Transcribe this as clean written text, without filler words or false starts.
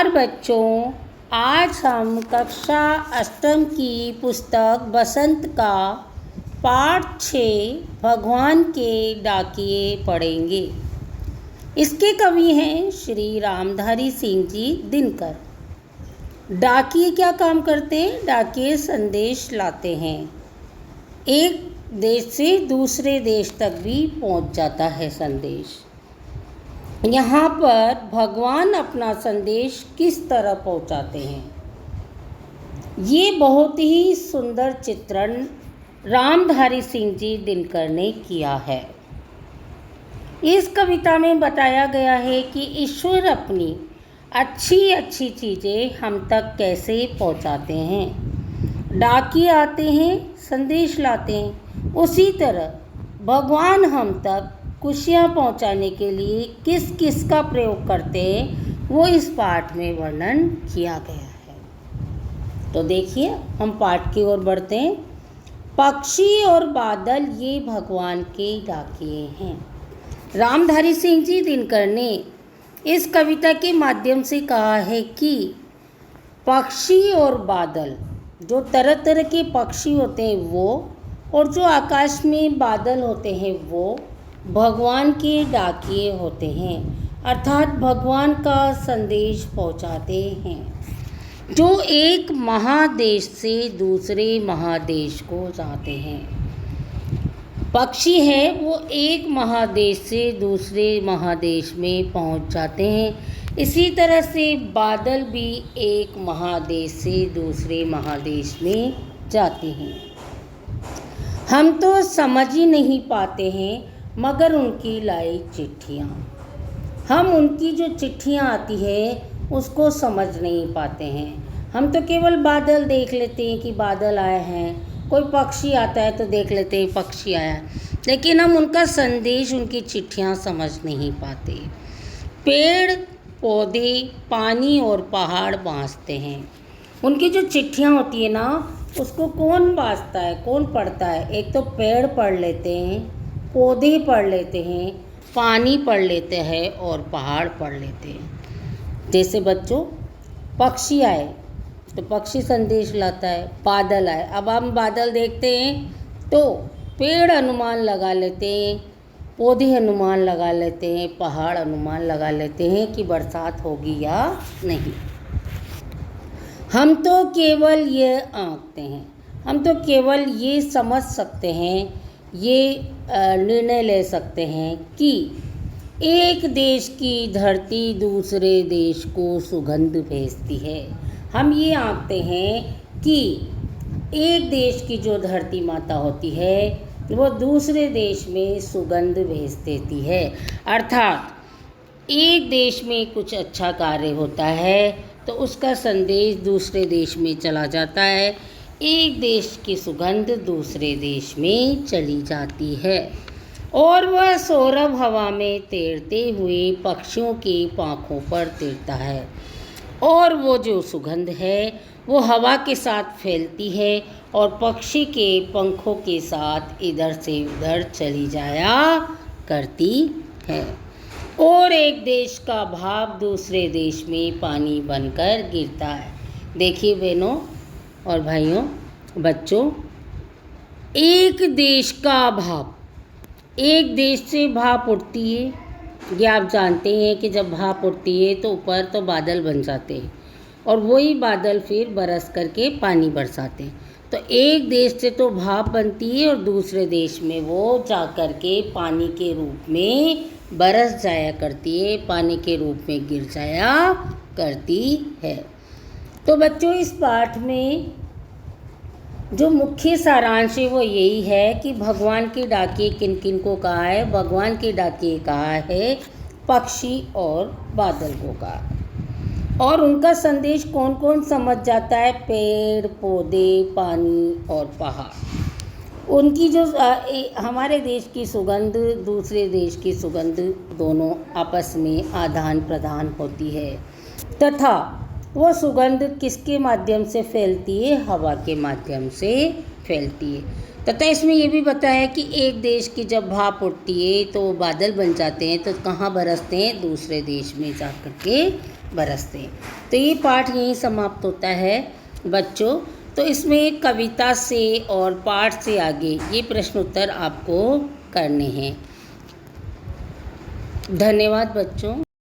नमस्कार बच्चों, आज हम कक्षा अष्टम की पुस्तक बसंत का पाठ 6 भगवान के डाकिये पढ़ेंगे। इसके कवि हैं श्री रामधारी सिंह जी दिनकर। डाकिये क्या काम करते हैं? डाकिये संदेश लाते हैं। एक देश से दूसरे देश तक भी पहुंच जाता है संदेश। यहाँ पर भगवान अपना संदेश किस तरह पहुँचाते हैं, ये बहुत ही सुंदर चित्रण रामधारी सिंह जी दिनकर ने किया है। इस कविता में बताया गया है कि ईश्वर अपनी अच्छी अच्छी चीज़ें हम तक कैसे पहुँचाते हैं। डाकिये आते हैं, संदेश लाते हैं। उसी तरह भगवान हम तक खुशियाँ पहुँचाने के लिए किस किस का प्रयोग करते हैं, वो इस पाठ में वर्णन किया गया है। तो देखिए, हम पाठ की ओर बढ़ते हैं। पक्षी और बादल ये भगवान के डाकिये हैं। रामधारी सिंह जी दिनकर ने इस कविता के माध्यम से कहा है कि पक्षी और बादल, जो तरह तरह के पक्षी होते हैं वो, और जो आकाश में बादल होते हैं वो भगवान के डाकिये होते हैं, अर्थात भगवान का संदेश पहुंचाते हैं, जो एक महादेश से दूसरे महादेश को जाते हैं। पक्षी है वो एक महादेश से दूसरे महादेश में पहुंच जाते हैं। इसी तरह से बादल भी एक महादेश से दूसरे महादेश में जाते हैं। हम तो समझ ही नहीं पाते हैं, मगर उनकी लाई चिट्ठियाँ, हम उनकी जो चिट्ठियाँ आती है उसको समझ नहीं पाते हैं। हम तो केवल बादल देख लेते हैं कि बादल आए हैं, कोई पक्षी आता है तो देख लेते हैं पक्षी आया, लेकिन हम उनका संदेश, उनकी चिट्ठियाँ समझ नहीं पाते। पेड़ पौधे, पानी और पहाड़ बाँचते हैं। उनकी जो चिट्ठियाँ होती है ना, उसको कौन बाँचता है, कौन पढ़ता है? एक तो पेड़ पढ़ लेते हैं, पौधे पढ़ लेते हैं, पानी पढ़ लेते हैं और पहाड़ पढ़ लेते हैं। जैसे बच्चों, पक्षी आए तो पक्षी संदेश लाता है, बादल आए, अब हम बादल देखते हैं तो पेड़ अनुमान लगा लेते हैं, पौधे अनुमान लगा लेते हैं, पहाड़ अनुमान लगा लेते हैं कि बरसात होगी या नहीं। हम तो केवल ये आंकते हैं, हम तो केवल ये समझ सकते हैं, ये निर्णय ले सकते हैं कि एक देश की धरती दूसरे देश को सुगंध भेजती है। हम ये आंकते हैं कि एक देश की जो धरती माता होती है वो दूसरे देश में सुगंध भेज देती है। अर्थात एक देश में कुछ अच्छा कार्य होता है तो उसका संदेश दूसरे देश में चला जाता है, एक देश की सुगंध दूसरे देश में चली जाती है, और वह सौरभ हवा में तैरते हुए पक्षियों के पंखों पर तैरता है, और वो जो सुगंध है वो हवा के साथ फैलती है और पक्षी के पंखों के साथ इधर से उधर चली जाया करती है, और एक देश का भाव दूसरे देश में पानी बनकर गिरता है। देखिए बहनों और भाइयों, बच्चों, एक देश का भाप, एक देश से भाप उठती है। ये आप जानते हैं कि जब भाप उठती है तो ऊपर तो बादल बन जाते हैं, और वही बादल फिर बरस करके पानी बरसाते हैं। तो एक देश से तो भाप बनती है और दूसरे देश में वो जा कर के पानी के रूप में बरस जाया करती है, पानी के रूप में गिर जाया करती है। तो बच्चों, इस पाठ में जो मुख्य सारांश है वो यही है कि भगवान के डाकिये किन किन को कहा है। भगवान के डाकिये कहा है पक्षी और बादल को कहा, और उनका संदेश कौन कौन समझ जाता है? पेड़ पौधे, पानी और पहाड़। उनकी जो हमारे देश की सुगंध, दूसरे देश की सुगंध, दोनों आपस में आदान प्रदान होती है, तथा वो सुगंध किसके माध्यम से फैलती है? हवा के माध्यम से फैलती है। तथा इसमें ये भी बताया कि एक देश की जब भाप उठती है तो बादल बन जाते हैं, तो कहाँ बरसते हैं? दूसरे देश में जा कर के बरसते हैं। तो ये पाठ यहीं समाप्त होता है बच्चों। तो इसमें कविता से और पाठ से आगे ये प्रश्न उत्तर आपको करने हैं। धन्यवाद बच्चों।